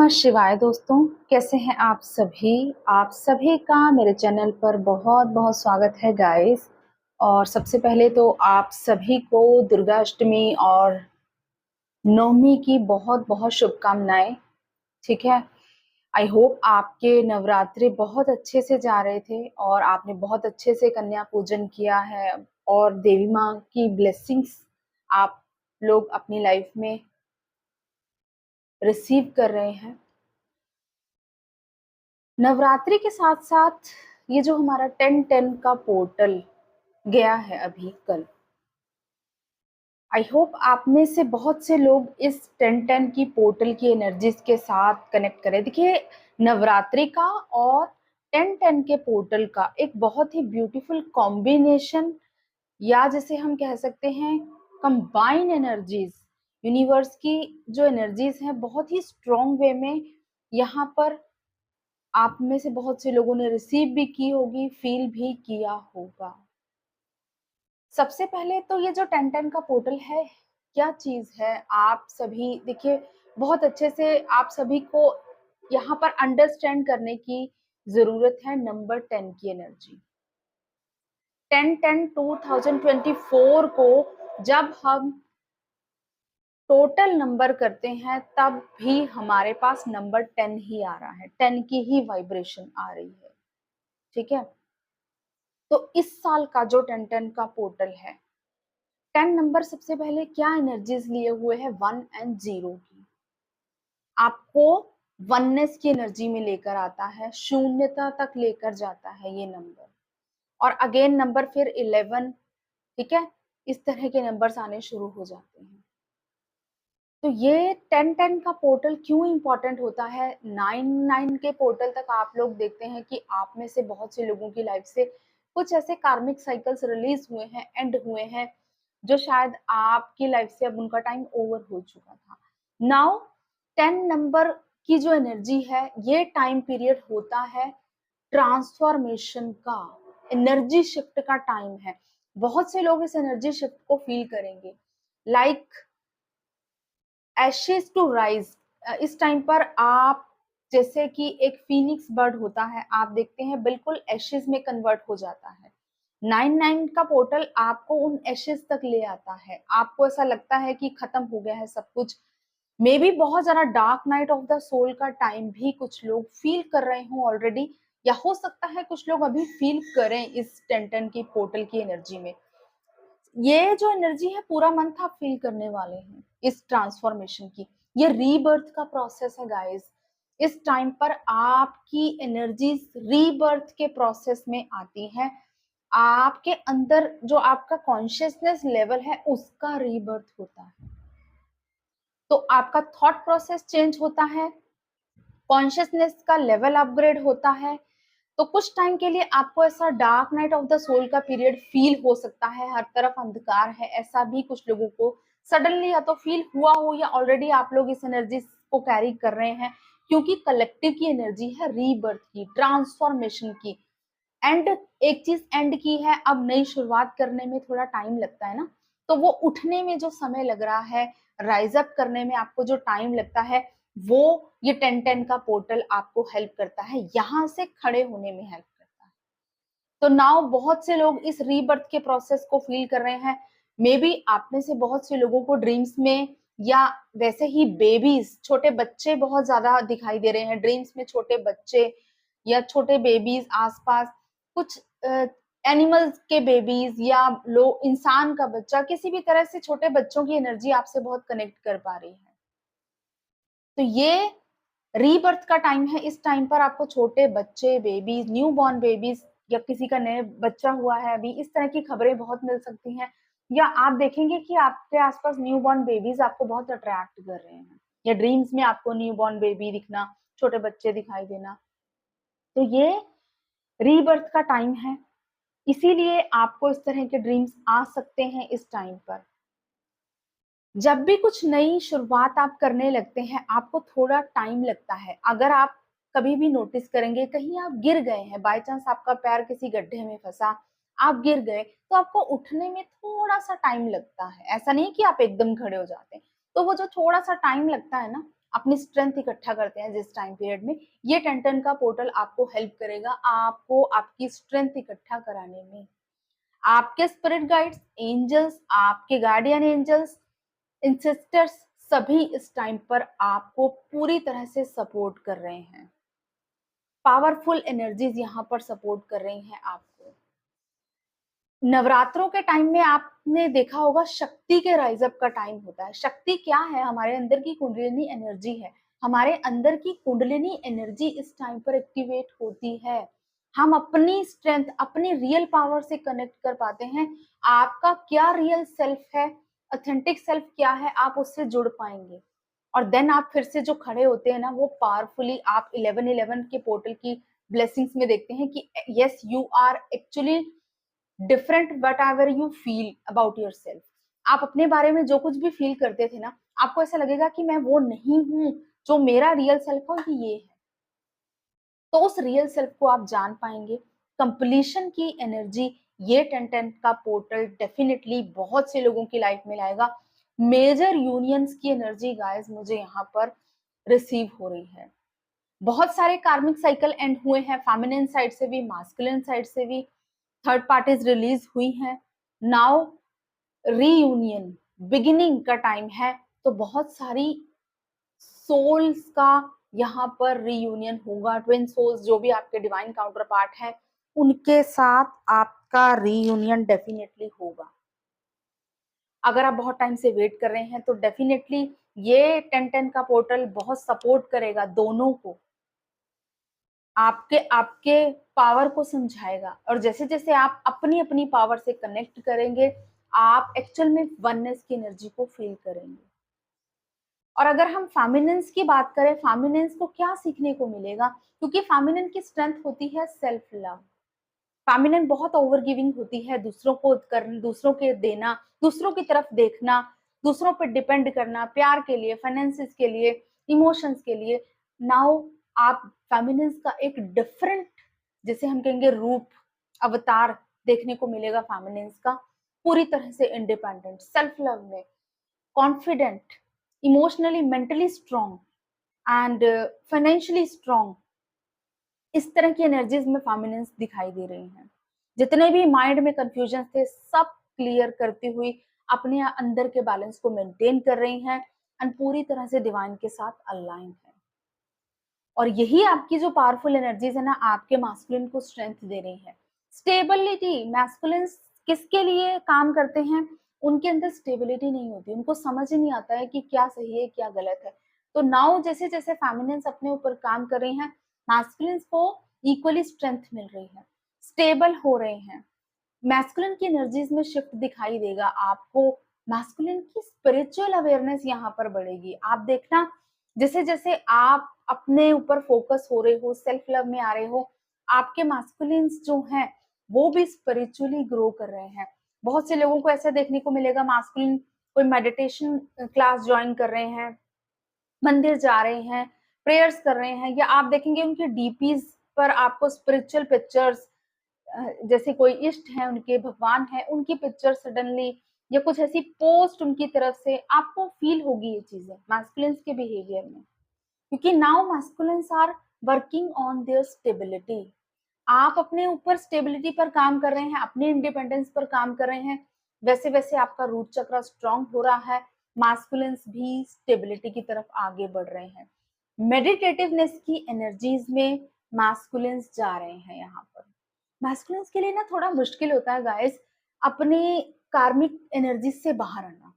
नमः शिवाय दोस्तों, कैसे हैं आप सभी। आप सभी का मेरे चैनल पर बहुत बहुत स्वागत है गाइस। और सबसे पहले तो आप सभी को दुर्गा अष्टमी और नवमी की बहुत बहुत शुभकामनाएं। ठीक है, आई होप आपके नवरात्रि बहुत अच्छे से जा रहे थे और आपने बहुत अच्छे से कन्या पूजन किया है और देवी माँ की ब्लेसिंग्स आप लोग अपनी लाइफ में रिसीव कर रहे हैं। नवरात्रि के साथ साथ ये जो हमारा 10-10 का पोर्टल गया है अभी कल, आई होप आप में से बहुत से लोग इस 10-10 की पोर्टल की एनर्जीज के साथ कनेक्ट करें। देखिए, नवरात्रि का और 10-10 के पोर्टल का एक बहुत ही ब्यूटीफुल कॉम्बिनेशन, या जैसे हम कह सकते हैं कंबाइन एनर्जीज, यूनिवर्स की जो एनर्जीज हैं बहुत ही स्ट्रॉन्ग वे में यहाँ पर आप में से बहुत से लोगों ने रिसीव भी की होगी, फील भी किया होगा। सबसे पहले तो ये जो 10-10 का पोर्टल है, क्या चीज है, आप सभी देखिए बहुत अच्छे से आप सभी को यहाँ पर अंडरस्टैंड करने की जरूरत है नंबर 10 की एनर्जी। 10-10-2024 को जब हम टोटल नंबर करते हैं तब भी हमारे पास नंबर 10 ही आ रहा है, 10 की ही वाइब्रेशन आ रही है। ठीक है, तो इस साल का जो 10-10 का पोर्टल है, 10 नंबर सबसे पहले क्या एनर्जीज लिए हुए है, 1 एंड 0 की। आपको वननेस की एनर्जी में लेकर आता है, शून्यता तक लेकर जाता है ये नंबर। और अगेन नंबर फिर 11, ठीक है, इस तरह के नंबर्स आने शुरू हो जाते हैं। तो ये 10-10 का पोर्टल क्यों इंपॉर्टेंट होता है, 9-9 के पोर्टल तक आप लोग देखते हैं कि आप में से बहुत से लोगों की लाइफ से कुछ ऐसे कार्मिक साइकिल्स रिलीज हुए हैं, एंड हुए हैं, जो शायद आपकी लाइफ से अब उनका टाइम ओवर हो चुका था। नाउ 10 नंबर की जो एनर्जी है, ये टाइम पीरियड होता है ट्रांसफॉर्मेशन का, एनर्जी शिफ्ट का टाइम है। बहुत से लोग इस एनर्जी शिफ्ट को फील करेंगे, लाइक एशेस टू राइज। इस टाइम पर आप जैसे कि एक फीनिक्स बर्ड होता है, आप देखते हैं बिल्कुल एशेस में कन्वर्ट हो जाता है। 9-9 का पोर्टल आपको उन एशेस तक ले आता है, आपको ऐसा लगता है कि खत्म हो गया है सब कुछ। मे बी बहुत ज्यादा dark night of the soul का टाइम भी कुछ लोग फील कर रहे हो ऑलरेडी, या हो सकता है कुछ लोग अभी फील करें इस 10-10 की पोर्टल की एनर्जी में। ये जो एनर्जी है पूरा मंथ आप फील करने वाले हैं इस ट्रांसफॉर्मेशन की। ये रीबर्थ का प्रोसेस है गाइस। इस टाइम पर आपकी एनर्जी रीबर्थ के प्रोसेस में आती है, आपके अंदर जो आपका कॉन्शियसनेस लेवल है उसका रीबर्थ होता है। तो आपका थॉट प्रोसेस चेंज होता है, कॉन्शियसनेस का लेवल अपग्रेड होता है। तो कुछ टाइम के लिए आपको ऐसा dark night of the soul का पीरियड फील हो सकता है, हर तरफ अंधकार है, ऐसा भी कुछ लोगों को सडनली या तो फील हुआ हो, या ऑलरेडी आप लोग इस एनर्जी को कैरी कर रहे हैं, क्योंकि कलेक्टिव की एनर्जी है रीबर्थ की, ट्रांसफॉर्मेशन की। एंड एक चीज एंड की है, अब नई शुरुआत करने में थोड़ा टाइम लगता है ना, तो वो उठने में जो समय लग रहा है, राइज अप करने में आपको जो टाइम लगता है, वो ये 10-10 का पोर्टल आपको हेल्प करता है, यहां से खड़े होने में हेल्प करता है। तो नाउ बहुत से लोग इस रीबर्थ के प्रोसेस को फील कर रहे हैं। मे बी आप में से बहुत से लोगों को ड्रीम्स में, या वैसे ही बेबीज, छोटे बच्चे बहुत ज्यादा दिखाई दे रहे हैं ड्रीम्स में, छोटे बच्चे या छोटे बेबीज आसपास, कुछ एनिमल्स के बेबीज या लोग, इंसान का बच्चा, किसी भी तरह से छोटे बच्चों की एनर्जी आपसे बहुत कनेक्ट कर पा रही है। तो ये रीबर्थ का टाइम है। इस टाइम पर आपको छोटे बच्चे, बेबीज, न्यू बॉर्न बेबीज, या किसी का नए बच्चा हुआ है अभी, इस तरह की खबरें बहुत मिल सकती हैं। या आप देखेंगे कि आपके आसपास न्यू बॉर्न बेबीज आपको बहुत अट्रैक्ट कर रहे हैं, या ड्रीम्स में आपको न्यू बॉर्न बेबी दिखना, छोटे बच्चे दिखाई देना। तो ये रीबर्थ का टाइम है, इसीलिए आपको इस तरह के ड्रीम्स आ सकते हैं इस टाइम पर। जब भी कुछ नई शुरुआत आप करने लगते हैं, आपको थोड़ा टाइम लगता है। अगर आप कभी भी नोटिस करेंगे, कहीं आप गिर गए हैं, बाय चांस आपका पैर किसी गड्ढे में फंसा, आप गिर गए, तो आपको उठने में थोड़ा सा टाइम लगता है। ऐसा नहीं कि आप एकदम खड़े हो जाते हैं। तो वो जो थोड़ा सा टाइम लगता है ना, अपनी स्ट्रेंथ इकट्ठा करते हैं जिस टाइम पीरियड में, ये 10-10 का पोर्टल आपको हेल्प करेगा आपको आपकी स्ट्रेंथ इकट्ठा कराने में। आपके स्पिरिट गाइड्स, एंजल्स, आपके गार्डियन एंजल्स, इंसेस्टर्स सभी इस टाइम पर आपको पूरी तरह से सपोर्ट कर रहे हैं। पावरफुल एनर्जीज यहाँ पर सपोर्ट कर रही हैं आपको। नवरात्रों के टाइम में आपने देखा होगा शक्ति के राइज अप का टाइम होता है। शक्ति क्या है? हमारे अंदर की कुंडलिनी एनर्जी है। हमारे अंदर की कुंडलिनी एनर्जी इस टाइम पर एक्टिवेट होती है। हम अपनी स्ट्रेंथ, अपनी रियल पावर से कनेक्ट कर पाते हैं। आपका क्या रियल सेल्फ है, ऑथेंटिक सेल्फ क्या है, आप उससे जुड़ पाएंगे। और देन आप फिर से जो खड़े होते हैं ना, वो पावरफुली आप 11-11 के पोर्टल की ब्लेसिंग्स में देखते हैं कि yes you are actually different whatever you feel about yourself. आप अपने बारे में जो कुछ भी फील करते थे ना, आपको ऐसा लगेगा कि मैं वो नहीं हूं, जो मेरा रियल सेल्फ है ये है। तो उस रियल सेल्फ को आप जान पाएंगे। कंप्लीशन की एनर्जी ये 10-10 का पोर्टल डेफिनेटली बहुत से लोगों की लाइफ में लाएगा। मेजर यूनियंस की एनर्जी गाइस मुझे यहाँ पर रिसीव हो रही है। बहुत सारे कार्मिक साइकिल एंड हुए हैं, फेमिनिन साइड से भी, मास्कुलिन साइड से भी। थर्ड पार्टीज रिलीज हुई हैं। नाउ रीयूनियन, बिगिनिंग का टाइम है। तो बहुत सारी सोल्स का यहाँ पर रीयूनियन होगा। ट्विन सोल्स जो भी आपके डिवाइन काउंटर पार्ट है, उनके साथ आपका रीयूनियन डेफिनेटली होगा। अगर आप बहुत टाइम से वेट कर रहे हैं तो डेफिनेटली ये 10-10 का पोर्टल बहुत सपोर्ट करेगा दोनों को। आपके आपके पावर को समझाएगा। और जैसे जैसे आप अपनी अपनी पावर से कनेक्ट करेंगे, आप एक्चुअल में वननेस की एनर्जी को फील करेंगे। और अगर हम फेमिनिन्स की बात करें, फेमिनिन्स को क्या सीखने को मिलेगा? क्योंकि फेमिनिन की स्ट्रेंथ होती है सेल्फ लव। फेमिनिन बहुत ओवर गिविंग होती है, दूसरों को करना, दूसरों के देना, दूसरों की तरफ देखना, दूसरों पर डिपेंड करना, प्यार के लिए, फाइनेंसिस के लिए, इमोशंस के लिए। नाउ आप फेमिनिन्स का एक डिफरेंट, जैसे हम कहेंगे, रूप, अवतार देखने को मिलेगा फेमिनिन्स का। पूरी तरह से इंडिपेंडेंट, सेल्फ लव में confident, emotionally mentally strong and financially strong. इस तरह की एनर्जीज में फेमिनिन्स दिखाई दे रही हैं। जितने भी माइंड में कंफ्यूजन थे, सब क्लियर करती हुई अपने अंदर के बैलेंस को मेंटेन कर रही हैं एंड पूरी तरह से डिवाइन के साथ अलाइन है। और यही आपकी जो पावरफुल एनर्जीज है ना, आपके मास्कुलिन को स्ट्रेंथ दे रही है। स्टेबिलिटी, मैस्कुलिन किसके लिए काम करते हैं? उनके अंदर स्टेबिलिटी नहीं होती, उनको समझ ही नहीं आता है कि क्या सही है क्या गलत है। तो नाउ जैसे जैसे फेमिनिन्स अपने ऊपर काम कर रही हैं, मैस्कुलिन्स को इक्वली स्ट्रेंथ मिल रही है, स्टेबल हो रहे हैं। मैस्कुलिन की एनर्जीज में शिफ्ट दिखाई देगा आपको। मैस्कुलिन की स्पिरिचुअल अवेयरनेस यहाँ पर बढ़ेगी। आप देखना, जैसे जैसे आप अपने ऊपर फोकस हो रहे हो, सेल्फ लव में आ रहे हो, आपके मैस्कुलिन्स जो हैं वो भी स्पिरिचुअली ग्रो कर रहे हैं। बहुत से लोगों को ऐसा देखने को मिलेगा, मैस्कुलिन कोई मेडिटेशन क्लास ज्वाइन कर रहे हैं, मंदिर जा रहे हैं, प्रेयर्स कर रहे हैं, या आप देखेंगे उनके डीपीज पर आपको स्पिरिचुअल पिक्चर्स, जैसे कोई इष्ट है उनके, भगवान है, उनकी पिक्चर सडनली, या कुछ ऐसी पोस्ट उनकी तरफ से आपको फील होगी ये चीजें मैस्कुलिन्स के बिहेवियर में। क्योंकि now masculines are working on their stability. आप अपने ऊपर स्टेबिलिटी पर काम कर रहे हैं, अपने इंडिपेंडेंस पर काम कर रहे हैं। वैसे वैसे आपका रूट चक्र स्ट्रांग हो रहा है, मैस्कुलिन्स भी स्टेबिलिटी की तरफ आगे बढ़ रहे हैं। मेडिटेटिवनेस की एनर्जीज में मैस्कुलिन्स जा रहे हैं यहाँ पर। मैस्कुलिन्स के लिए ना थोड़ा मुश्किल होता है गाइस, अपनी कार्मिक एनर्जी से बाहर आना।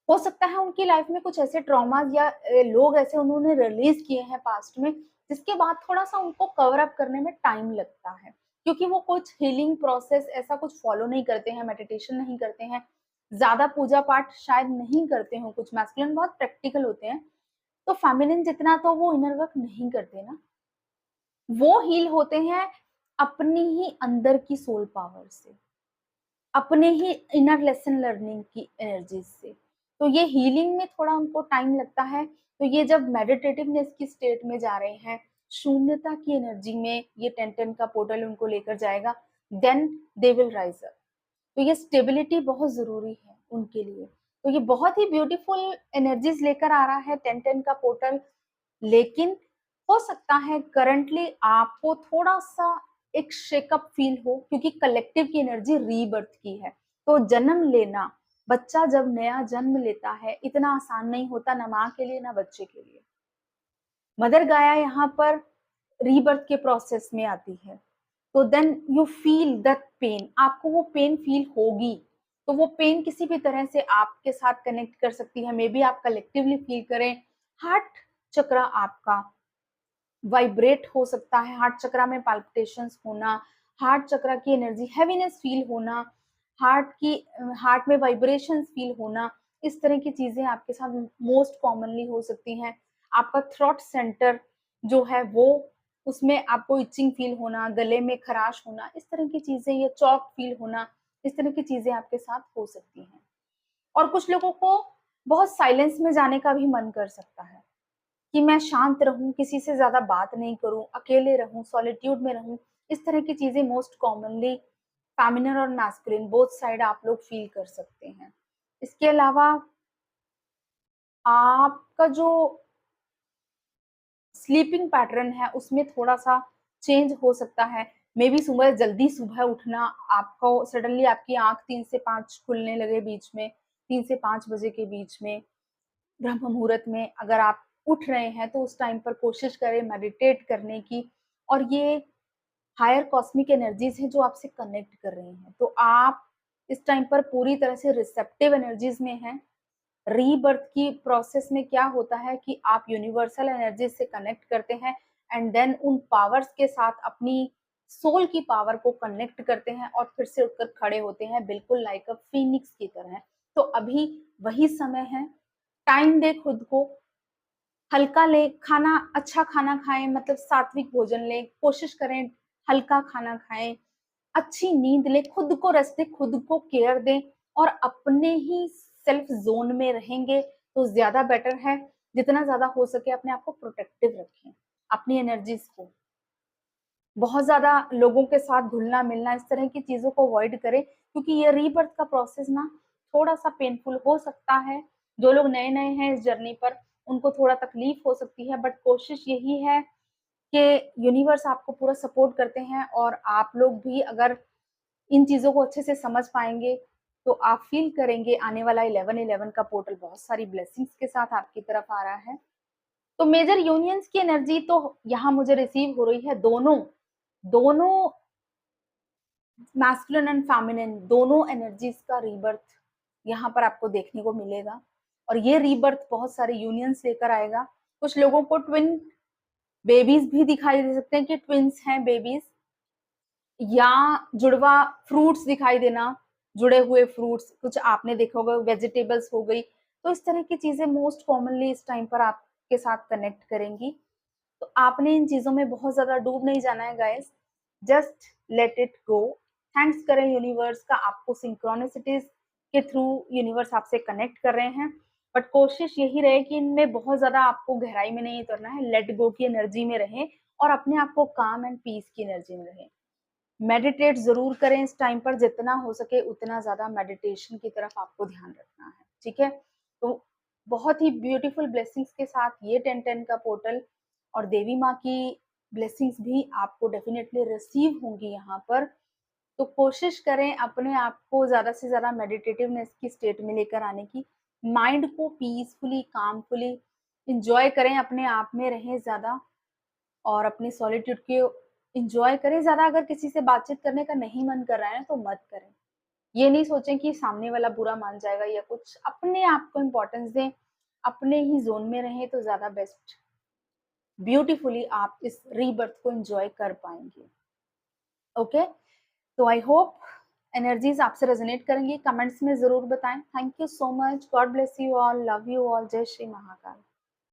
हो सकता है उनकी लाइफ में कुछ ऐसे ट्रॉमास या लोग ऐसे उन्होंने रिलीज किए हैं पास्ट में, जिसके बाद थोड़ा सा उनको कवर अप करने में टाइम लगता है। क्योंकि वो कुछ हीलिंग प्रोसेस ऐसा कुछ फॉलो नहीं करते हैं, मेडिटेशन नहीं करते हैं, ज्यादा पूजा पाठ शायद नहीं करते हो। कुछ मैस्कुलिन बहुत प्रैक्टिकल होते हैं, तो फेमिनिन जितना तो वो इनर वर्क नहीं करते ना। वो हील होते हैं अपनी ही अंदर की सोल पावर से, अपने ही इनर लेसन लर्निंग की एनर्जी से। तो ये हीलिंग में थोड़ा उनको टाइम लगता है। तो ये जब मेडिटेटिवनेस की स्टेट में जा रहे हैं, शून्यता की एनर्जी में, ये 10-10 का पोर्टल उनको लेकर जाएगा, then they will rise up. तो ये स्टेबिलिटी बहुत जरूरी है उनके लिए। तो ये बहुत ही ब्यूटीफुल एनर्जीज लेकर आ रहा है 10-10 का पोर्टल। लेकिन हो सकता है करंटली आपको थोड़ा सा एक शेकअप फील हो, क्योंकि कलेक्टिव की एनर्जी रीबर्थ की है। तो जन्म लेना, बच्चा जब नया जन्म लेता है इतना आसान नहीं होता, ना माँ के लिए ना बच्चे के लिए। मदर गाया यहाँ पर रीबर्थ के प्रोसेस में आती है, तो then you feel that pain, आपको वो पेन फील होगी। तो वो पेन किसी भी तरह से आपके साथ कनेक्ट कर सकती है, मे बी आप कलेक्टिवली फील करें। हार्ट चक्र आपका वाइब्रेट हो सकता है, हार्ट चक्र में पाल्पिटेशंस होना, हार्ट चक्र की एनर्जी हैवीनेस फील होना, हार्ट में वाइब्रेशंस फील होना, इस तरह की चीजें आपके साथ मोस्ट कॉमनली हो सकती हैं। आपका थ्रोट सेंटर जो है वो, उसमें आपको इचिंग फील होना, गले में खराश होना, इस तरह की चीजें, या चौक फील होना, इस तरह की चीजें आपके साथ हो सकती हैं। और कुछ लोगों को बहुत साइलेंस में जाने का भी मन कर सकता है कि मैं शांत रहूं, किसी से ज्यादा बात नहीं करूं, अकेले रहूं, सॉलिट्यूड में रहूं। इस तरह की चीजें मोस्ट कॉमनली फेमिनिन और मैस्कुलिन बोथ साइड आप लोग फील कर सकते हैं। इसके अलावा आपका जो स्लीपिंग पैटर्न है उसमें थोड़ा सा चेंज हो सकता है। मे बी सुबह उठना, आपको सडनली आपकी आंख 3 से 5 खुलने लगे बीच में, 3 से 5 बजे के बीच में ब्रह्म मुहूर्त में अगर आप उठ रहे हैं, तो उस टाइम पर कोशिश करें मेडिटेट करने की। और ये हायर कॉस्मिक एनर्जीज हैं जो आपसे कनेक्ट कर रही हैं, तो आप इस टाइम पर पूरी तरह से रिसेप्टिव एनर्जीज में हैं। रीबर्थ की प्रोसेस में क्या होता है कि आप यूनिवर्सल एनर्जी से कनेक्ट करते हैं, एंड देन उन पावर्स के साथ अपनी सोल की पावर को कनेक्ट करते हैं और फिर से उठकर खड़े होते हैं, बिल्कुल लाइक अ फीनिक्स की तरह। तो अभी वही समय है, टाइम दे खुद को, हल्का ले खाना, अच्छा खाना खाएं, मतलब सात्विक भोजन लें, कोशिश करें हल्का खाना खाएं, अच्छी नींद ले, खुद को रेस्ट दें, खुद को केयर दें, और अपने ही सेल्फ जोन में रहेंगे तो ज्यादा बेटर है। जितना ज्यादा हो सके अपने आप को प्रोटेक्टिव रखें, अपनी एनर्जीज को। बहुत ज्यादा लोगों के साथ घुलना मिलना, इस तरह की चीजों को अवॉइड करें, क्योंकि ये रीबर्थ का प्रोसेस ना थोड़ा सा पेनफुल हो सकता है। जो लोग नए नए हैं इस जर्नी पर, उनको थोड़ा तकलीफ हो सकती है, बट कोशिश यही है कि यूनिवर्स आपको पूरा सपोर्ट करते हैं, और आप लोग भी अगर इन चीजों को अच्छे से समझ पाएंगे तो आप फील करेंगे आने वाला 11-11 का पोर्टल बहुत सारी ब्लेसिंग्स के साथ आपकी तरफ आ रहा है। तो मेजर यूनियंस की एनर्जी तो यहाँ मुझे रिसीव हो रही है, दोनों दोनों मैस्कुलिन एंड फेमिनिन दोनों एनर्जीज का रीबर्थ यहाँ पर आपको देखने को मिलेगा। और ये रीबर्थ बहुत सारे यूनियंस लेकर आएगा। कुछ लोगों को ट्विन बेबीज भी दिखाई दे सकते हैं कि ट्विंस हैं बेबीज, या जुड़वा फ्रूट्स दिखाई देना, जुड़े हुए फ्रूट्स, कुछ आपने देखा होगा वेजिटेबल्स हो गई। तो इस तरह की चीजें मोस्ट कॉमनली इस टाइम पर आपके साथ कनेक्ट करेंगी। तो आपने इन चीजों में बहुत ज्यादा डूब नहीं जाना है guys, just let it go. Thanks करें यूनिवर्स का, आपको सिंक्रोनिसिटीज के थ्रू यूनिवर्स आपसे कनेक्ट कर रहे हैं, बट कोशिश यही रहे कि इनमें बहुत ज्यादा आपको गहराई में नहीं उतरना है, लेट गो की एनर्जी में रहें और अपने आप को काम एंड पीस की एनर्जी में रहें। मेडिटेट जरूर करें इस टाइम पर, जितना हो सके उतना ज्यादा मेडिटेशन की तरफ आपको ध्यान रखना है, ठीक है। तो बहुत ही ब्यूटीफुल ब्लेसिंग्स के साथ ये 10-10 का पोर्टल और देवी माँ की ब्लेसिंग्स भी आपको डेफिनेटली रिसीव होंगी यहाँ पर। तो कोशिश करें अपने आप को ज्यादा से ज्यादा मेडिटेटिवनेस की स्टेट में लेकर आने की, माइंड को पीसफुली कामफुली इंजॉय करें, अपने आप में रहें ज्यादा, और अपनी सॉलिट्यूड को इंजॉय करें ज्यादा। अगर किसी से बातचीत करने का नहीं मन कर रहा है तो मत करें। ये नहीं सोचें कि सामने वाला बुरा मान जाएगा या कुछ, अपने आप को इम्पोर्टेंस दें, अपने ही जोन में रहें तो ज्यादा बेस्ट, ब्यूटीफुली आप इस रीबर्थ को एंजॉय कर पाएंगे। ओके, तो आई होप एनर्जीज आपसे रेजोनेट करेंगी, कमेंट्स में जरूर बताएं। Thank you so much, God bless you all, love you all, जय श्री महाकाल।